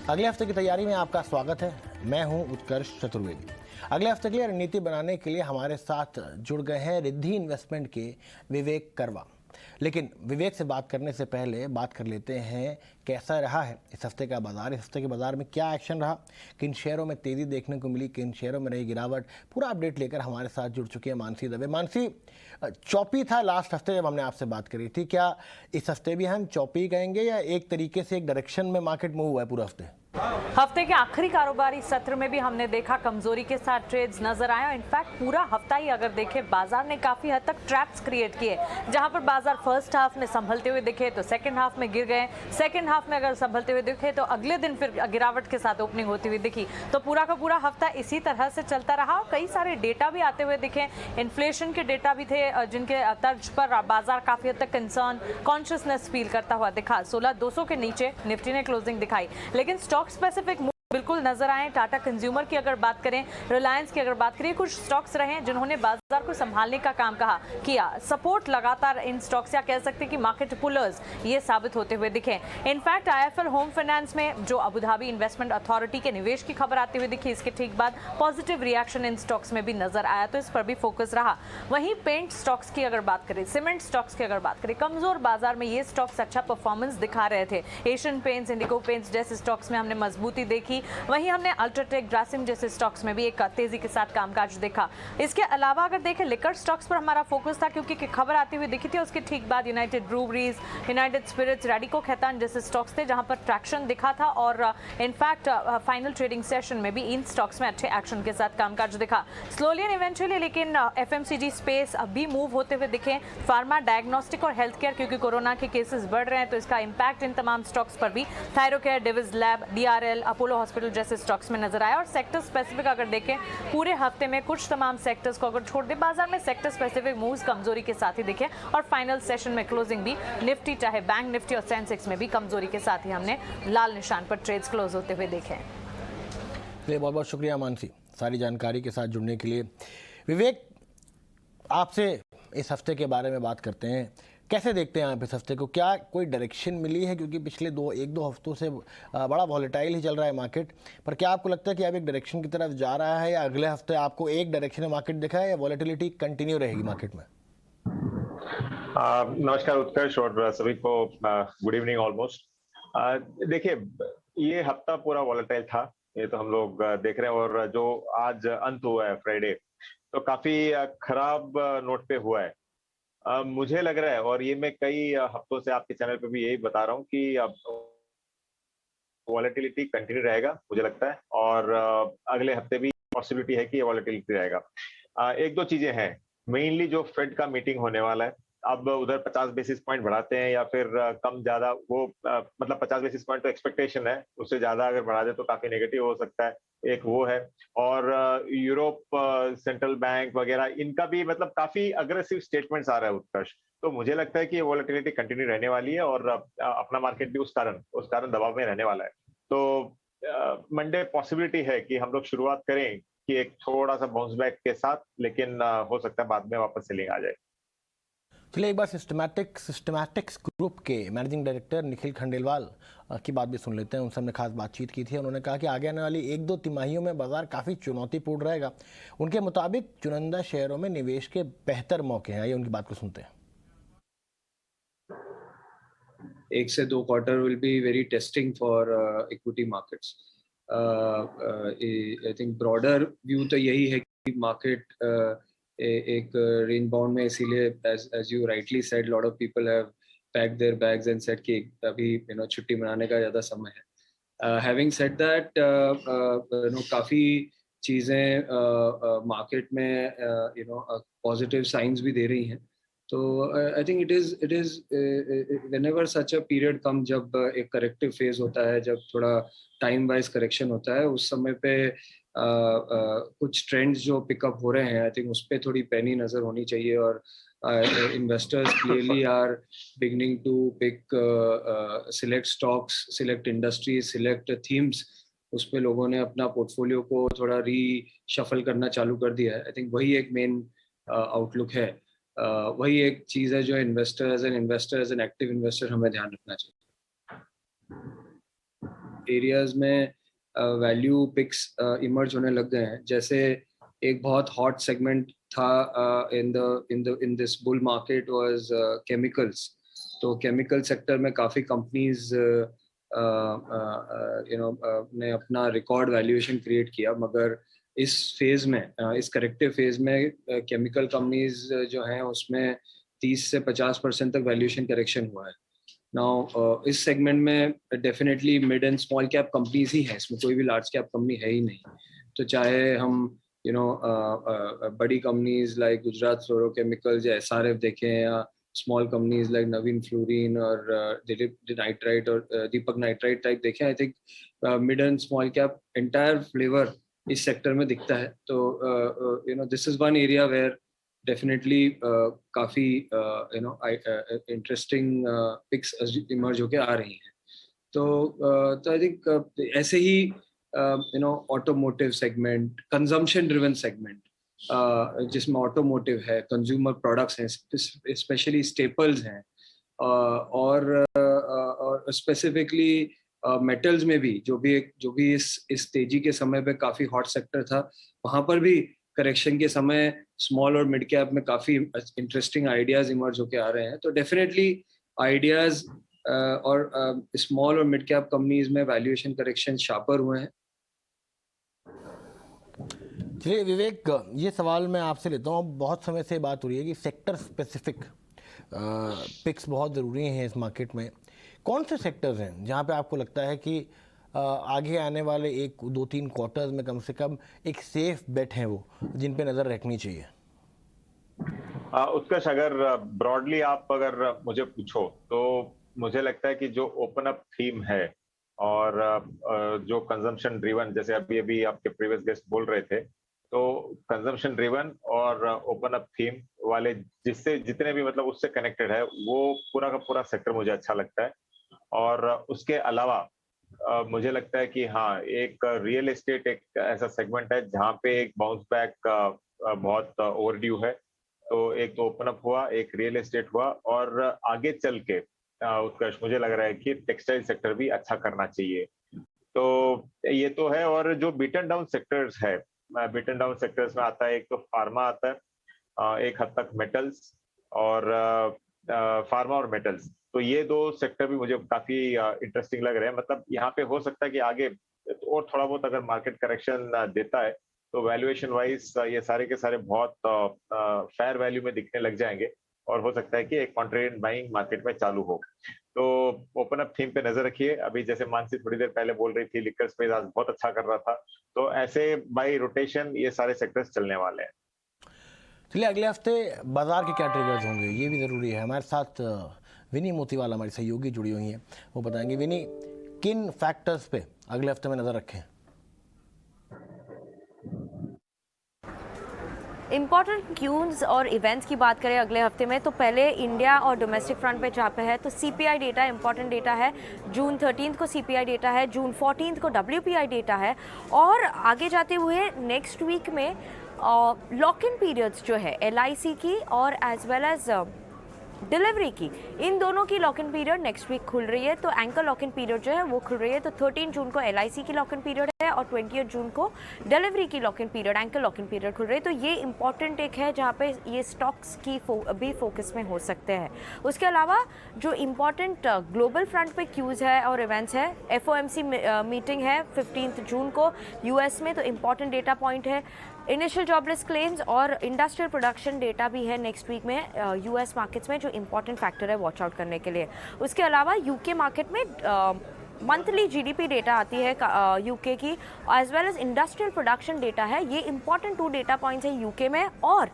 अगले हफ्ते की तैयारी में आपका स्वागत है। मैं हूं उत्कर्ष चतुर्वेदी। अगले हफ्ते के लिए रणनीति बनाने के लिए हमारे साथ जुड़ गए हैं रिद्धि इन्वेस्टमेंट के विवेक करवा। लेकिन विवेक से बात करने से पहले बात कर लेते हैं कैसा रहा है इस हफ्ते का बाजार। इस हफ्ते के बाजार में क्या एक्शन रहा, किन शेयरों में तेजी देखने को मिली, किन शेयरों में रही गिरावट, पूरा अपडेट लेकर हमारे साथ जुड़ चुकी है मानसी दवे। मानसी, चौपी था लास्ट हफ्ते जब हमने आपसे बात करी थी, क्या इस हफ्ते भी हम चौपी कहेंगे या एक तरीके से एक डायरेक्शन में मार्केट मूव हुआ है पूरा हफ्ते? हफ्ते के आखिरी कारोबारी सत्र में भी हमने देखा कमजोरी के साथ ट्रेड्स नजर आया। इनफैक्ट पूरा हफ्ता ही अगर देखें बाजार ने काफी हद तक ट्रैप्स क्रिएट किए, जहां पर बाजार फर्स्ट हाफ में संभलते हुए दिखे तो सेकंड हाफ में गिर गए, सेकंड हाफ में अगर संभलते हुए दिखे तो अगले दिन फिर गिरावट के साथ ओपनिंग होती हुई दिखी। तो पूरा का पूरा हफ्ता इसी तरह से चलता रहा और कई सारे डेटा भी आते हुए दिखे। इन्फ्लेशन के डेटा भी थे जिनके तर्ज पर बाजार काफी हद तक कंसर्न कॉन्शियसनेस फील करता हुआ दिखा। 16,200 के नीचे निफ्टी ने क्लोजिंग दिखाई, लेकिन स्टॉक स्पेसिफिक बिल्कुल नजर आए। टाटा कंज्यूमर की अगर बात करें, रिलायंस की अगर बात करें, कुछ स्टॉक्स रहे जिन्होंने बाजार को संभालने का काम किया। सपोर्ट लगातार इन स्टॉक्स या कह सकते हैं कि मार्केट पुलर्स ये साबित होते हुए दिखे। इनफैक्ट आईएफएल होम फाइनेंस में जो अबू धाबी इन्वेस्टमेंट अथॉरिटी के निवेश की खबर आती हुई दिखी, इसके ठीक बाद पॉजिटिव रिएक्शन इन स्टॉक्स में भी नजर आया, तो इस पर भी फोकस रहा। वहीं पेंट स्टॉक्स की अगर बात करें, सीमेंट स्टॉक्स की अगर बात करें, कमजोर बाजार में ये स्टॉक्स अच्छा परफॉर्मेंस दिखा रहे थे। एशियन पेंट्स, इंडिगो पेंट्स जैसे स्टॉक्स में हमने मजबूती देखी। वहीं हमने अल्ट्राटेक, ग्रासिम जैसे स्टॉक्स में भी एक तेजी के साथ कामकाज देखा। इसके अलावा अगर देखें लिकर स्टॉक्स पर हमारा फोकस था, क्योंकि खबर आती हुई दिखी थी। उसके ठीक बाद United Breweries, United Spirits, Radico Khaitan जैसे स्टॉक्स थे जहां पर ट्रैक्शन दिखा था और इनफैक्ट फाइनल ट्रेडिंग सेशन में भी इन स्टॉक्स में अच्छे एक्शन के साथ कामकाज दिखा। स्लोली एंड इवेंचुअली लेकिन एफएमसीजी स्पेस अभी मूव होते हुए दिखे। फार्मा, डायग्नोस्टिक और हेल्थ केयर, क्योंकि कोरोना के केसेस बढ़ रहे हैं तो इसका इंपैक्ट इन तमाम स्टॉक्स पर भी Thyrocare, Divi's lab, DRL, Apollo hospital जैसे स्टॉक्स में नजर आया। और सेक्टर स्पेसिफिक अगर देखें पूरे हफ्ते में कुछ तमाम सेक्टर्स को अगर छोड़ दे, बाजार में सेक्टर स्पेसिफिक मूव्स कमजोरी के साथ ही दिखे और फाइनल सेशन में क्लोजिंग भी निफ्टी, चाहे बैंक निफ्टी और सेंसेक्स में भी कमजोरी के साथ ही हमने लाल निशान पर ट्रेड्स क्लोज होते हुए देखे। बहुत बहुत शुक्रिया मानसी, सारी जानकारी के साथ जुड़ने के लिए। विवेक, आपसे इस हफ्ते के बारे में बात करते हैं। कैसे देखते हैं आप इस हफ्ते को? क्या कोई डायरेक्शन मिली है? क्योंकि पिछले एक दो हफ्तों से बड़ा वॉलेटाइल ही चल रहा है मार्केट, पर क्या आपको लगता है कि अब एक डायरेक्शन की तरफ जा रहा है या अगले हफ्ते आपको एक डायरेक्शन में मार्केट दिखा है या वॉलेटिलिटी कंटिन्यू रहेगी मार्केट में? नमस्कार उत्कर्ष और सभी को गुड इवनिंग ऑलमोस्ट। देखिए, ये हफ्ता पूरा वॉलेटाइल था, ये तो हम लोग देख रहे हैं। और जो आज अंत हुआ है फ्राइडे, तो काफी खराब नोट पे हुआ है। मुझे लग रहा है, और ये मैं कई हफ्तों से आपके चैनल पे भी यही बता रहा हूँ कि अब वॉलेटिलिटी कंटिन्यू रहेगा मुझे लगता है, और अगले हफ्ते भी पॉसिबिलिटी है कि ये वॉलेटिलिटी रहेगा। एक दो चीजें हैं, मेनली जो फेड का मीटिंग होने वाला है, अब उधर 50 बेसिस पॉइंट बढ़ाते हैं या फिर कम ज्यादा, वो मतलब 50 बेसिस पॉइंट तो एक्सपेक्टेशन है, उससे ज्यादा अगर बढ़ा दे तो काफी नेगेटिव हो सकता है, एक वो है। और यूरोप सेंट्रल बैंक वगैरह, इनका भी मतलब काफी अग्रेसिव स्टेटमेंट्स आ रहा है उत्कर्ष। तो मुझे लगता है कि ये वॉलेटिलिटी कंटिन्यू रहने वाली है और अपना मार्केट भी उस कारण दबाव में रहने वाला है। तो मंडे पॉसिबिलिटी है कि हम लोग शुरुआत करें कि एक थोड़ा सा बाउंस बैक के साथ, लेकिन हो सकता है बाद में वापस सेलिंग आ जाए। चलिए एक बार सिस्टमैटिक्स ग्रुप के मैनेजिंग डायरेक्टर निखिल खंडेलवाल की बात भी सुन लेते हैं। उनसे हमने खास बातचीत की थी। उन्होंने कहा कि आगे आने वाली एक दो तिमाहियों में बाजार काफ़ी चुनौतीपूर्ण रहेगा। उनके मुताबिक चुनिंदा शेयरों में निवेश के बेहतर मौके हैं। आइए उनकी बात को सुनते हैं। 1 से 2 quarter will be very testing for equity markets. I think broader view तो यही है कि मार्केट एक रेंज बाउंड में, इसीलिए as you rightly said, lot of people have packed their bags and said कि अभी छुट्टी मनाने का ज़्यादा समय है। Having said that, काफ़ी चीज़ें मार्केट में पॉजिटिव साइंस भी दे रही हैं। तो I think it is whenever such a period come, जब एक करेक्टिव फेज होता है, जब थोड़ा टाइम वाइज करेक्शन होता है, उस समय पे कुछ ट्रेंड्स जो पिकअप हो रहे हैं, आई थिंक उस पर थोड़ी पैनी नजर होनी चाहिए। और investors clearly are beginning to pick select stocks, select industries, select themes. उस पे लोगों ने अपना पोर्टफोलियो को थोड़ा रीशफल करना चालू कर दिया है। आई थिंक वही एक मेन आउटलुक है। वही एक चीज़ है जो investor as an active investor हमें ध्यान रखना चाहिए। एरियाज में वैल्यू पिक्स इमर्ज होने लग गए हैं. जैसे एक बहुत हॉट सेगमेंट था in this bull market was chemicals. तो केमिकल सेक्टर में काफ़ी कंपनीज ने अपना रिकॉर्ड वैल्यूएशन क्रिएट किया, मगर इस फेज में, इस करेक्टिव फेज में केमिकल कंपनीज जो हैं उसमें 30 से 50% तक वैल्यूएशन करेक्शन हुआ है. नाउ इस सेगमेंट में definitely mid and small cap companies ही हैं, इसमें कोई भी लार्ज कैप कंपनी है ही नहीं. तो चाहे हम बड़ी कंपनीज लाइक गुजरात फ्लोरोकेमिकल्स या SRF देखें, या small companies like Navin Fluorine और दिलीप नाइट्राइट और दीपक नाइट्राइट टाइप देखें, I think mid and small cap entire flavour इस सेक्टर में दिखता है. तो this is one area where definitely काफ़ी इंटरेस्टिंग पिक्स इमर्ज होके आ रही हैं. तो आई थिंक ऐसे ही automotive segment, consumption driven segment, जिसमें ऑटोमोटिव है, कंज्यूमर प्रोडक्ट्स हैं, स्पेशली स्टेपल्स हैं, और स्पेसिफिकली मेटल्स में भी जो भी इस तेजी के समय पे काफ़ी हॉट सेक्टर था, वहाँ पर भी करेक्शन के समय स्मॉल और मिड कैप में काफ़ी इंटरेस्टिंग आइडियाज इमर्ज होके आ रहे हैं. तो डेफिनेटली आइडियाज और स्मॉल और मिड कैप कंपनीज में वैल्यूएशन करेक्शन शार्पर हुए हैं. चलिए विवेक, ये सवाल मैं आपसे लेता हूँ. बहुत समय से बात हो रही है कि सेक्टर स्पेसिफिक पिक्स बहुत ज़रूरी हैं इस मार्केट में. कौन से सेक्टर्स हैं जहाँ पे आपको लगता है कि आगे आने वाले 1-2-3 क्वार्टर्स में कम से कम एक सेफ बेट है वो, जिन पे नज़र रखनी चाहिए? उत्कर्ष, अगर ब्रॉडली आप अगर मुझे पूछो तो मुझे लगता है कि जो ओपन अप थीम है और जो कंजम्पशन ड्रिवन, जैसे अभी आपके प्रीवियस गेस्ट बोल रहे थे, तो कंजम्पशन ड्रिवन और ओपन अप थीम वाले जिससे जितने भी मतलब उससे कनेक्टेड है, वो पूरा का पूरा सेक्टर मुझे अच्छा लगता है. और उसके अलावा मुझे लगता है कि हाँ, एक रियल एस्टेट एक ऐसा सेगमेंट है जहाँ पे एक बाउंस बैक बहुत ओवरड्यू है. तो एक तो ओपन अप हुआ, एक रियल एस्टेट हुआ, और आगे चल के उत्कर्ष मुझे लग रहा है कि टेक्सटाइल सेक्टर भी अच्छा करना चाहिए. तो ये तो है. और जो बीटन डाउन सेक्टर्स है, बीटन डाउन सेक्टर्स में आता है, एक तो फार्मा आता है, एक हद तक मेटल्स, और फार्मा और मेटल्स. तो ये दो सेक्टर भी मुझे काफी इंटरेस्टिंग लग रहे हैं. मतलब यहाँ पे हो सकता है कि आगे और थोड़ा बहुत अगर मार्केट करेक्शन देता है तो वैल्यूएशन वाइज ये सारे के सारे बहुत फेयर वैल्यू में दिखने लग जाएंगे, और हो सकता है कि एक कॉन्ट्रेरियन बाइंग मार्केट में चालू हो. तो ओपन अप थीम पे नजर रखिए. अभी जैसे मानसी थोड़ी देर पहले बोल रही थी, लिकर स्पेस आज बहुत अच्छा कर रहा था, तो ऐसे बाई रोटेशन ये सारे सेक्टर्स चलने वाले हैं. चलिए, अगले हफ्ते बाजार के क्या ट्रिगर्स होंगे ये भी ज़रूरी है. हमारे साथ विनी मोतीवाला हमारी सहयोगी जुड़ी हुई हैं, वो बताएंगे. विनी, किन फैक्टर्स पे अगले हफ्ते में नज़र रखें? इंपॉर्टेंट क्यूज और इवेंट्स की बात करें अगले हफ्ते में, तो पहले इंडिया और डोमेस्टिक फ्रंट पे जहाँ पे है तो CPI डेटा इंपॉर्टेंट डेटा है. जून 13 को CPI डेटा है, जून 14 को WPI डेटा है, और आगे जाते हुए नेक्स्ट वीक में लॉक इन पीरियड्स जो है LIC की और एज वेल एज डिलीवरी की, इन दोनों की lock in period next week खुल रही है. तो एंकर लॉक इन पीरियड जो है वो खुल रही है. तो 13 जून को LIC की लॉक इन पीरियड है और 20 जून को डिलीवरी की lock in period, anchor lock in period खुल रही है. तो ये इंपॉर्टेंट एक है जहाँ पे ये स्टॉक्स की भी फोकस में हो सकते हैं. उसके अलावा जो इंपॉर्टेंट ग्लोबल फ्रंट पे क्यूज है और इवेंट्स है, FOMC मीटिंग है 15 जून को US में, तो इंपॉर्टेंट डेटा पॉइंट है. इनिशियल जॉबलेस क्लेम्स और इंडस्ट्रियल प्रोडक्शन डेटा भी है नेक्स्ट वीक में US मार्केट्स में, जो इंपॉर्टेंट फैक्टर है वॉच आउट करने के लिए. उसके अलावा UK मार्केट में मंथली GDP डेटा आती है UK की, as well as industrial production data है. ये इंपॉर्टेंट 2 डेटा पॉइंट्स है UK में. और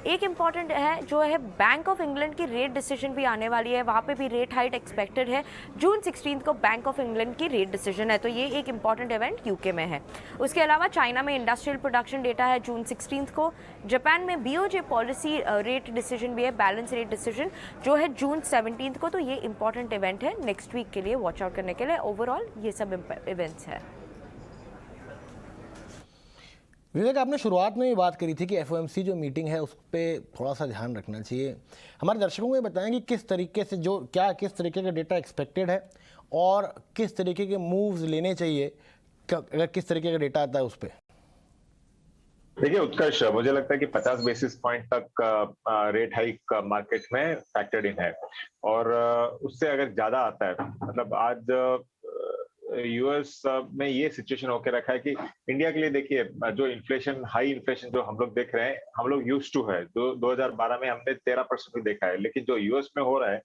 एक इंपॉर्टेंट है जो है बैंक ऑफ इंग्लैंड की रेट डिसीजन भी आने वाली है, वहाँ पे भी रेट हाइट एक्सपेक्टेड है. जून 16 को बैंक ऑफ इंग्लैंड की रेट डिसीजन है, तो ये एक इंपॉर्टेंट इवेंट UK में है. उसके अलावा चाइना में इंडस्ट्रियल प्रोडक्शन डेटा है जून 16 को. जापान में BOJ पॉलिसी रेट डिसीजन भी है, बैलेंस रेट डिसीजन, जो है जून 17 को. तो ये इंपॉर्टेंट इवेंट है नेक्स्ट वीक के लिए वॉच आउट करने के लिए. ओवरऑल ये सब इवेंट्स है. विवेक, आपने शुरुआत में ही बात करी थी कि एफओएमसी जो मीटिंग है उस पर थोड़ा सा ध्यान रखना चाहिए। हमारे दर्शकों को ये बताएं कि किस तरीके से किस तरीके का डेटा एक्सपेक्टेड है और किस तरीके के मूव्स लेने चाहिए अगर किस तरीके का डेटा आता है उस पर। देखिए उत्कर्ष, मुझे लगता है कि 50 बेसिस पॉइंट तक रेट हाइक मार्केट में फैक्टर्ड इन है और उससे अगर ज्यादा आता है, मतलब आज यूएस में ये सिचुएशन होकर रखा है कि इंडिया के लिए देखिए जो इन्फ्लेशन, हाई इन्फ्लेशन जो हम लोग देख रहे हैं, हम लोग यूज्ड टू है। 2012 में हमने 13% भी देखा है, लेकिन जो यूएस में हो रहा है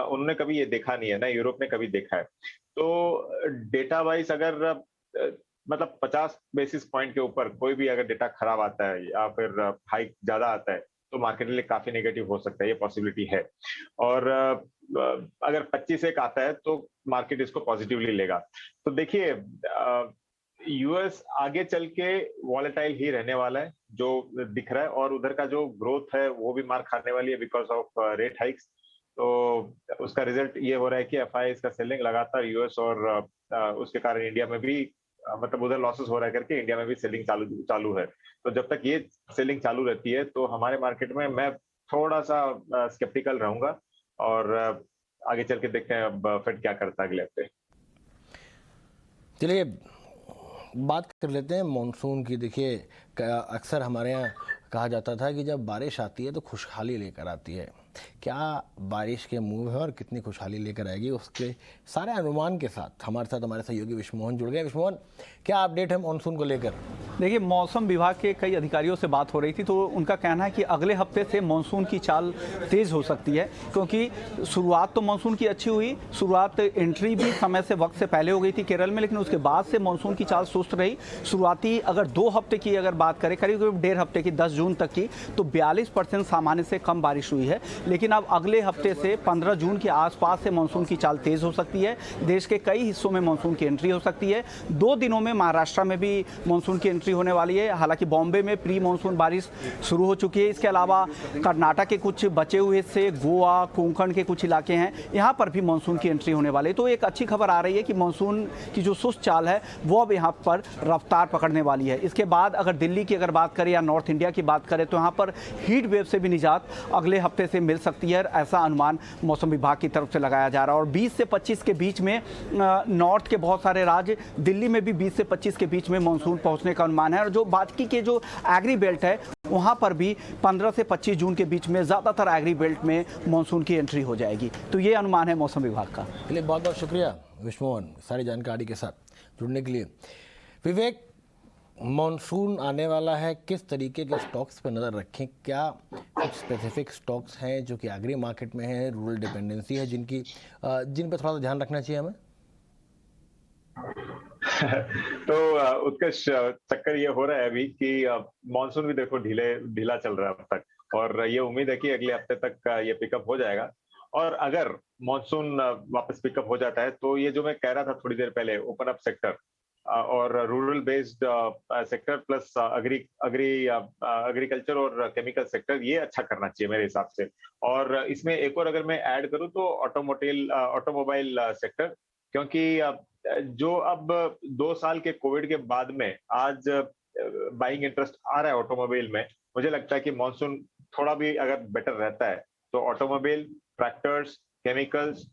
उन्होंने कभी ये देखा नहीं है, ना यूरोप ने कभी देखा है। तो डेटा वाइज अगर मतलब 50 बेसिस पॉइंट के ऊपर कोई भी अगर डेटा खराब आता है या फिर हाइक ज्यादा आता है तो मार्केट के लिए काफी नेगेटिव हो सकता है, ये पॉसिबिलिटी है। और अगर 25 एक आता है तो मार्केट इसको पॉजिटिवली लेगा। तो देखिए यूएस आगे चल के वॉलेटाइल ही रहने वाला है जो दिख रहा है, और उधर का जो ग्रोथ है वो भी मार खाने वाली है बिकॉज ऑफ रेट हाइक्स। तो उसका रिजल्ट ये हो रहा है कि एफआईआई का सेलिंग लगातार यूएस और उसके कारण इंडिया में भी मतलब उधर लॉसेस हो रहा है करके इंडिया में भी सेलिंग चालू है। तो जब तक ये सेलिंग चालू रहती है तो हमारे मार्केट में मैं थोड़ा सा स्केप्टिकल रहूंगा और आगे चल के देखते हैं अब फेड क्या करता है अगले हफ्ते। चलिए बात कर लेते हैं मॉनसून की। देखिए अक्सर हमारे यहाँ कहा जाता था कि जब बारिश आती है तो खुशहाली लेकर आती है। क्या बारिश के मूव है और कितनी खुशहाली लेकर आएगी, उसके सारे अनुमान के साथ हमारे सहयोगी विश्वमोहन जुड़ गए। विश्वमोहन, क्या अपडेट है मॉनसून को लेकर? देखिए, मौसम विभाग के कई अधिकारियों से बात हो रही थी तो उनका कहना है कि अगले हफ्ते से मानसून की चाल तेज़ हो सकती है, क्योंकि शुरुआत तो मानसून की अच्छी हुई। शुरुआत एंट्री भी समय से वक्त से पहले हो गई थी केरल में, लेकिन उसके बाद से मानसून की चाल सुस्त रही। शुरुआती अगर 2 हफ्ते की अगर बात करें, करीब करीब 1.5 हफ्ते की, 10 जून तक की, तो 42% सामान्य से कम बारिश हुई है। लेकिन अब अगले हफ्ते से 15 जून के आसपास से मानसून की चाल तेज़ हो सकती है। देश के कई हिस्सों में मानसून की एंट्री हो सकती है। 2 दिनों में महाराष्ट्र में भी मानसून की एंट्री होने वाली है। हालांकि बॉम्बे में प्री मानसून बारिश शुरू हो चुकी है। इसके अलावा कर्नाटक के कुछ बचे हुए हिस्से, गोवा, कोंकण के कुछ इलाके हैं, यहाँ पर भी मानसून की एंट्री होने वाली है। तो एक अच्छी खबर आ रही है कि मानसून की जो सुस्त चाल है वो अब यहाँ पर रफ्तार पकड़ने वाली है। इसके बाद अगर दिल्ली की अगर बात करें या नॉर्थ इंडिया की बात करें तो यहाँ पर हीट वेव से भी निजात अगले हफ्ते से मिल सकती है, ऐसा अनुमान मौसम विभाग की तरफ से लगाया जा रहा है। और 20 से 25 के बीच में नॉर्थ के बहुत सारे राज्य, दिल्ली में भी 20 से 25 के बीच में मानसून पहुंचने का अनुमान है। और जो बाकी के जो एग्री बेल्ट है वहां पर भी 15 से 25 जून के बीच में ज्यादातर एग्री बेल्ट में मानसून की एंट्री हो जाएगी। तो ये अनुमान है मौसम विभाग का। चलिए, बहुत बहुत शुक्रिया विश्वमोहन सारी जानकारी के साथ जुड़ने के लिए। विवेक, मॉनसून आने वाला है, किस तरीके के स्टॉक्स पर नज़र रखें? क्या कुछ स्पेसिफिक स्टॉक्स हैं जो कि एग्री मार्केट में है, रूरल डिपेंडेंसी है, जिन पर थोड़ा सा ध्यान रखना चाहिए हमें? तो उत्कर्ष, चक्कर ये हो रहा है अभी कि मॉनसून भी देखो ढीला चल रहा है अब तक, और ये उम्मीद है कि अगले हफ्ते तक ये पिकअप हो जाएगा। और अगर मॉनसून वापस पिकअप हो जाता है तो ये जो मैं कह रहा था थोड़ी देर पहले, ओपन अप सेक्टर और rural based sector plus agriculture और केमिकल सेक्टर, ये अच्छा करना चाहिए मेरे हिसाब से। और इसमें एक और अगर मैं ऐड करूं तो ऑटोमोबाइल सेक्टर, क्योंकि जो अब 2 साल के कोविड के बाद में आज बाइंग इंटरेस्ट आ रहा है ऑटोमोबाइल में, मुझे लगता है कि मॉनसून थोड़ा भी अगर बेटर रहता है तो ऑटोमोबाइल, ट्रैक्टर्स, केमिकल्स,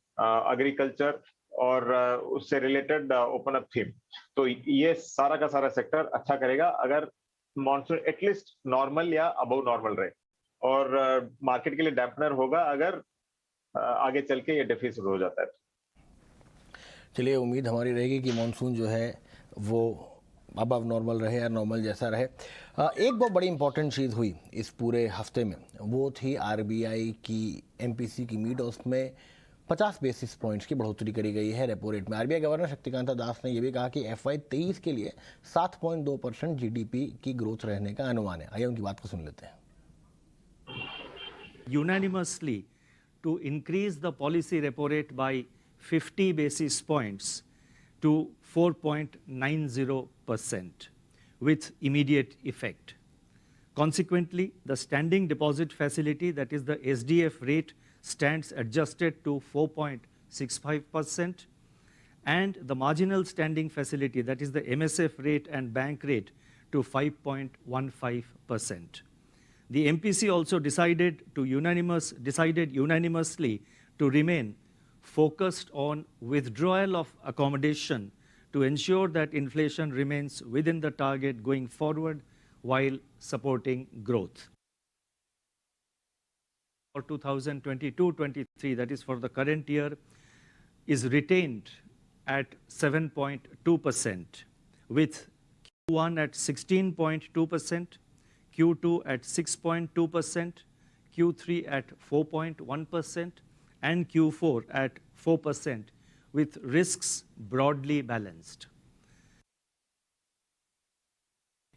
एग्रीकल्चर और उससे रिलेटेड ओपन अप थीम, तो ये सारा का सारा सेक्टर अच्छा करेगा अगर मॉनसून एटलीस्ट नॉर्मल या अबव नॉर्मल रहे। और मार्केट के लिए डैम्पनर होगा अगर आगे चल के ये डिफिसिट हो जाता है। चलिए, उम्मीद हमारी रहेगी कि मॉनसून जो है वो अबव नॉर्मल रहे या नॉर्मल जैसा रहे। एक बहुत बड़ी इंपॉर्टेंट चीज़ हुई इस पूरे हफ्ते में, वो थी आरबीआई की एमपीसी की मीट। उसमें 50 बेसिस पॉइंट्स की बढ़ोतरी करी गई है रेपो रेट में। आरबीआई गवर्नर शक्तिकांता दास ने यह भी कहा कि FY 23 के लिए 7.2% GDP की ग्रोथ रहने का अनुमान है। आइए उनकी बात को सुन लेते हैं। Unanimously to increase the policy repo rate by 50 basis points to 4.90% with immediate effect. Consequently, the standing deposit facility, that is the SDF rate, stands adjusted to 4.65%, and the marginal standing facility, that is the MSF rate and bank rate, to 5.15%. The MPC also decided unanimously to remain focused on withdrawal of accommodation to ensure that inflation remains within the target going forward while supporting growth. For 2022-23, that is for the current year, is retained at 7.2%, with Q1 at 16.2%, Q2 at 6.2%, Q3 at 4.1%, and Q4 at 4%, with risks broadly balanced.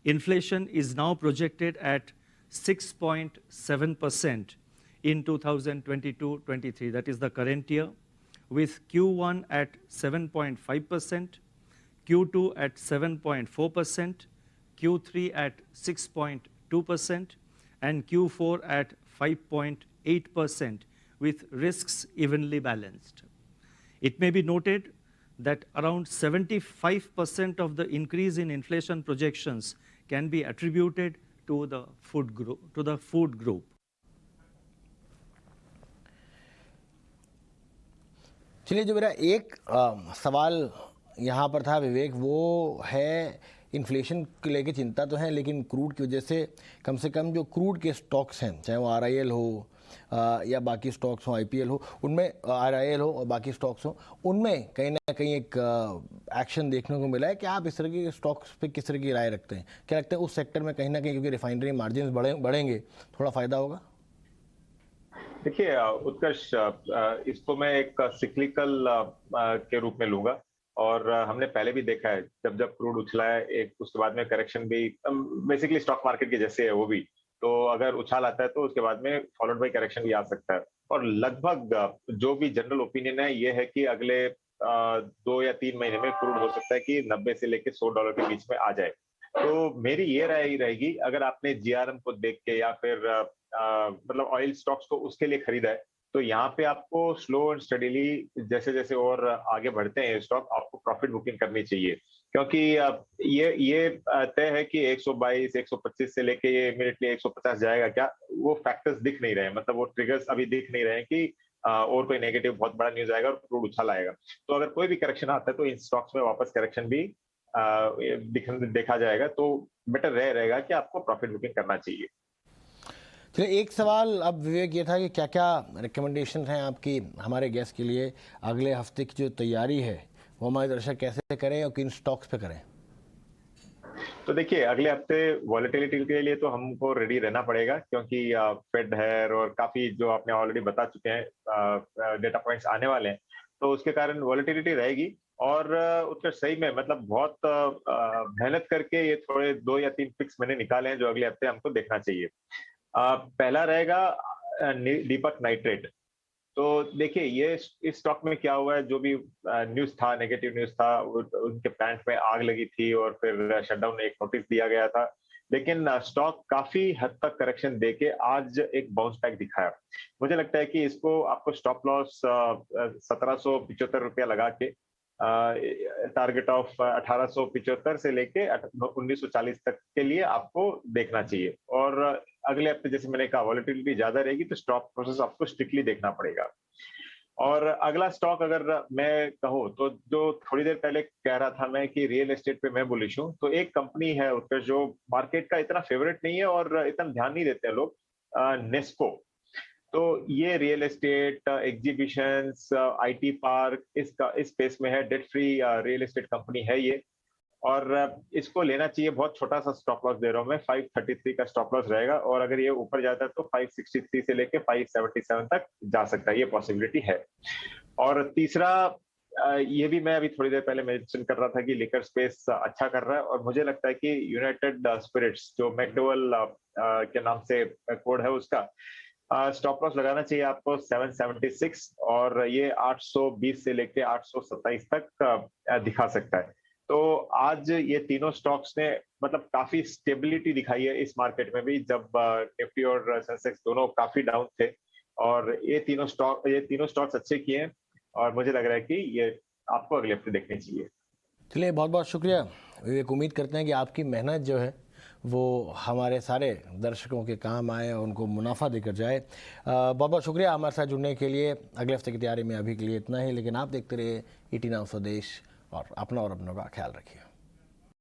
Inflation is now projected at 6.7% in 2022-23, that is the current year, with Q1 at 7.5%, Q2 at 7.4%, Q3 at 6.2%, and Q4 at 5.8%, with risks evenly balanced. It may be noted that around 75% of the increase in inflation projections can be attributed to the food group. चलिए, जो मेरा एक सवाल यहाँ पर था विवेक, वो है इन्फ्लेशन को लेके चिंता तो है, लेकिन क्रूड की वजह से कम जो क्रूड के स्टॉक्स हैं, चाहे वो RIL हो या बाकी स्टॉक्स हो, IPL हो, उनमें RIL हो और बाकी स्टॉक्स हो, उनमें कहीं ना कहीं एक एक्शन देखने को मिला है कि आप इस तरह के स्टॉक्स पे किस तरह की राय रखते हैं? क्या लगता है उस सेक्टर में कहीं ना कहीं, क्योंकि रिफाइनरी मार्जिन बढ़ेंगे, थोड़ा फ़ायदा होगा? देखिए उत्कर्ष, इसको मैं एक सिक्लिकल के रूप में लूंगा, और हमने पहले भी देखा है जब क्रूड उछला है, एक उसके बाद में करेक्शन भी बेसिकली स्टॉक मार्केट के जैसे है वो भी, तो अगर उछाल आता है तो उसके बाद में फॉलोड बाय करेक्शन भी आ सकता है। और लगभग जो भी जनरल ओपिनियन है ये है कि अगले 2 या 3 महीने में क्रूड हो सकता है कि 90 से लेके $100 के बीच में आ जाए। तो मेरी ये राय ही रहेगी, अगर आपने GRM को देख के या फिर मतलब ऑयल स्टॉक्स को उसके लिए खरीदा है, तो यहाँ पे आपको स्लो एंड स्टडीली जैसे जैसे और आगे बढ़ते हैं स्टॉक, आपको प्रॉफिट बुकिंग करनी चाहिए, क्योंकि ये तय है कि 122, 125 से लेके ये इमीडिएटली 150 जाएगा क्या, वो फैक्टर्स दिख नहीं रहे, मतलब वो ट्रिगर्स अभी दिख नहीं रहे हैं कि और कोई नेगेटिव बहुत बड़ा न्यूज आएगा और क्रूड उछाल आएगा। तो अगर कोई भी करेक्शन आता है तो इन स्टॉक्स में वापस करेक्शन भी देखा जाएगा, तो बेटर रहेगा कि आपको प्रॉफिट बुकिंग करना चाहिए। चलिए, एक सवाल अब विवेक ये था कि क्या क्या रिकमेंडेशन हैं आपकी हमारे गेस्ट के लिए, अगले हफ्ते की जो तैयारी है वो हमारे दर्शक कैसे करें और किन स्टॉक्स पे करें? तो देखिए, अगले हफ्ते वॉलेटिलिटी के लिए तो हमको रेडी रहना पड़ेगा, क्योंकि फेड है और काफी जो आपने ऑलरेडी बता चुके हैं डेटा पॉइंट्स आने वाले हैं, तो उसके कारण वॉलेटिलिटी रहेगी। और उसका सही में मतलब बहुत मेहनत करके ये थोड़े 2 या 3 फिक्स मैंने निकाले हैं जो अगले हफ्ते हमको देखना चाहिए। पहला रहेगा दीपक नाइट्रेट। तो देखिए, ये इस स्टॉक में क्या हुआ है, जो भी न्यूज था, नेगेटिव न्यूज था, उनके प्लांट में आग लगी थी और फिर शटडाउन एक नोटिस दिया गया था, लेकिन स्टॉक काफी हद तक करेक्शन देके आज एक बाउंस बैक दिखाया। मुझे लगता है कि इसको आपको स्टॉप लॉस 1775 रुपया लगा के टारगेट ऑफ 1875 से लेके 1940 तक के लिए आपको देखना चाहिए। और अगले हफ्ते जैसे मैंने कहा वॉलेटिलिटी ज्यादा रहेगी, तो स्टॉक प्रोसेस आपको स्ट्रिक्टली देखना पड़ेगा। और अगला स्टॉक अगर मैं कहूँ तो जो थोड़ी देर पहले कह रहा था मैं कि रियल एस्टेट पे मैं बुलिश हूँ, तो एक कंपनी है उसका जो मार्केट का इतना फेवरेट नहीं है और इतना ध्यान नहीं देते हैं लोग, नेस्को। तो ये real estate, exhibitions, IT park, इस स्पेस में है, debt free real estate company है ये, और इसको लेना चाहिए। बहुत छोटा सा स्टॉप लॉस दे रहा हूं मैं, 533 का स्टॉप लॉस रहेगा, और अगर ये ऊपर जाता है तो 563 से लेके 577 तक जा सकता है, ये पॉसिबिलिटी है। और तीसरा, ये भी मैं अभी थोड़ी देर पहले मेंशन कर रहा था कि लिकर स्पेस अच्छा कर रहा है, और मुझे लगता है कि यूनाइटेड स्पिरिट्स जो मैकडोवेल के नाम से कोड है उसका, स्टॉप लॉस लगाना चाहिए आपको 776, और ये 820 से लेके 827 तक दिखा सकता है। तो आज ये तीनों स्टॉक्स ने मतलब काफी स्टेबिलिटी दिखाई है इस मार्केट में भी, जब निफ्टी और सेंसेक्स दोनों काफी डाउन थे, और ये तीनों स्टॉक्स अच्छे किए हैं, और मुझे लग रहा है कि ये आपको अगले हफ्ते देखने चाहिए। चलिए, बहुत बहुत शुक्रिया विवेक। उम्मीद करते हैं कि आपकी मेहनत जो है वो हमारे सारे दर्शकों के काम आए और उनको मुनाफा देकर जाए। बहुत बहुत शुक्रिया हमारे साथ जुड़ने के लिए। अगले हफ्ते की तैयारी में अभी के लिए इतना ही, लेकिन आप देखते रहिए ET Now स्वदेश और अपना और अपनों का ख्याल रखिए।